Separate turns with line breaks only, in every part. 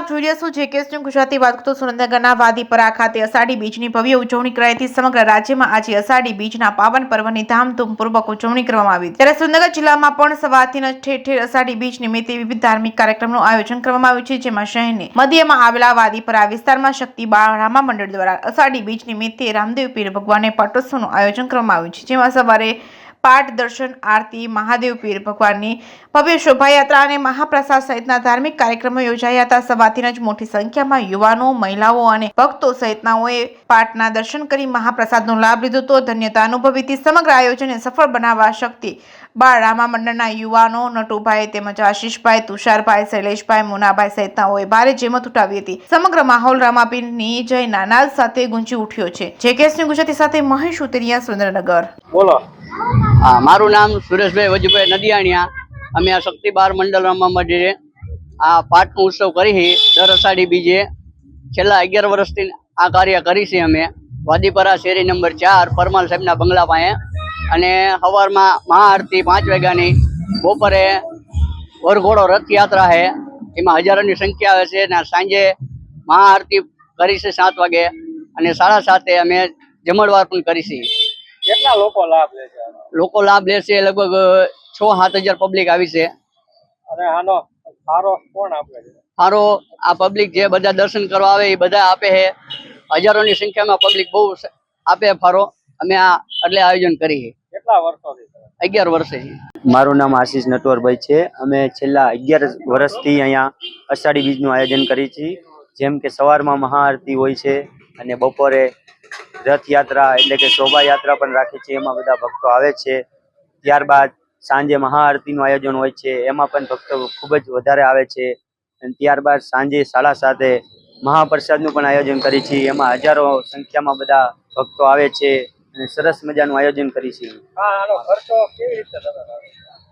આપ જોઈ રહ્યા છો જેકેએસ ન્યૂઝ ગુજરાતી વાત કરતો સુરેન્દ્રનગરના વાદીપરા ખાતે અષાઢી બીજની ભવ્ય ઉજવણી કરાઈ હતી। સમગ્ર રાજ્યમાં આજે અષાઢી બીજના પાવન પર્વની ધામધૂમપૂર્વક ઉજવણી કરવામાં આવી ત્યારે સુરેન્દ્રનગર જિલ્લામાં પણ સવારથી ઠેર ઠેર અષાઢી બીજ નિમિત્તે વિવિધ ધાર્મિક કાર્યક્રમનું આયોજન કરવામાં આવ્યું છે, જેમાં શહેરની મધ્યમાં આવેલા વાદીપરા વિસ્તારમાં શક્તિ રામા મંડળ દ્વારા અષાઢી બીજ નિમિત્તે રામદેવ પીર ભગવાનને પાટોત્સવનું આયોજન કરવામાં આવ્યું છે, જેમાં સવારે પાઠ, દર્શન, આરતી, મહાદેવ પીર ભગવાનની ભવ્ય શોભાયાત્રા અને મહાપ્રસાદ સહિતના ધાર્મિક કાર્યક્રમો યોજાયા હતા। સવારથી જ મોટી સંખ્યામાં યુવાનો, મહિલાઓ અને ભક્તો સહિતનાઓએ પાઠના દર્શન કરી મહાપ્રસાદનો લાભ લીધો હતો। ધન્યતા અનુભવી હતી। સમગ્ર આયોજનને સફળ બનાવવા શક્તિ રામા મંડળના યુવાનો નટુભાઈ તેમજ આશીષભાઈ, તુષારભાઈ, શૈલેષભાઈ, મુનાભાઈ સહિતનાઓએ ભારે જહેમત ઉઠાવી હતી। સમગ્ર માહોલ રામાપીરની જયના નાદ સાથે ગુંજી ઉઠ્યો છે। જેકેએસ ન્યૂઝ ગુજરાતી સાથે મહેશ ઉતરિયા, સુરેન્દ્રનગર।
બોલો। મારું નામ સુરેશભાઈ વજુભાઈ નદિયાણીયા। અમે આ શક્તિ મંડળ રામા મંદિરે આ પાઠનો ઉત્સવ કરી દર અષાઢી બીજે છેલ્લા 11 વર્ષથી આ કાર્ય કરી છે। અમે વાદીપરા શેરી નંબર 4 પરમાલ સાહેબના બંગલા પાસે અને સવારમાં મહાઆરતી 5 વાગ્યાની, બપોરે વરઘોડો રથયાત્રા છે, એમાં હજારોની સંખ્યા આવે છે અને સાંજે મહાઆરતી કરી છે 7 વાગે અને 7:30 અમે જમણવાર પણ કરી છે।
કેટલા લોકો લાભ લે છે?
લોકો લાભ લે છે લગભગ 6-7 હજાર પબ્લિક આવી છે।
અને આનો ફારો કોણ આપે છે?
ફારો આ પબ્લિક જે બધા દર્શન કરવા આવે એ બધા આપે છે। હજારોની સંખ્યામાં પબ્લિક બહુ આપે ફારો। અમે આ એટલે આયોજન કરી છે।
કેટલા વર્ષોથી?
11 વર્ષથી।
મારું નામ આશીષ નટવરભાઈ છે। અમે છેલ્લા 11 વર્ષથી અહીંયા અષાઢી બીજનું આયોજન કરીએ છીએ। જેમ કે સવારમાં મહાઆરતી હોય છે અને બપોરે રથયાત્રા એટલે કે શોભાયાત્રા પણ રાખી છે, એમાં બધા ભક્તો આવે છે। ત્યારબાદ સાંજે મહાઆરતીનું આયોજન હોય છે, એમાં પણ ભક્તો ખૂબ જ વધારે આવે છે। અને ત્યારબાદ સાંજે 7:30 મહાપ્રસાદનું પણ આયોજન કરીએ છીએ, એમાં હજારો સંખ્યામાં બધા ભક્તો આવે છે અને સરસ મજાનું આયોજન કરીએ છીએ।
આનો ખર્ચો કેવી રીતે તમે કરો?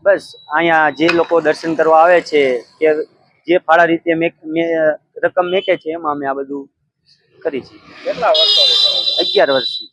બસ અહીંયા જે લોકો દર્શન કરવા આવે છે કે જે ફાળા રીતે રકમ મેકે છે એમાં અમે આ બધું કરીએ છીએ।
કેટલા વર્ષોથી?
11 વર્ષથી।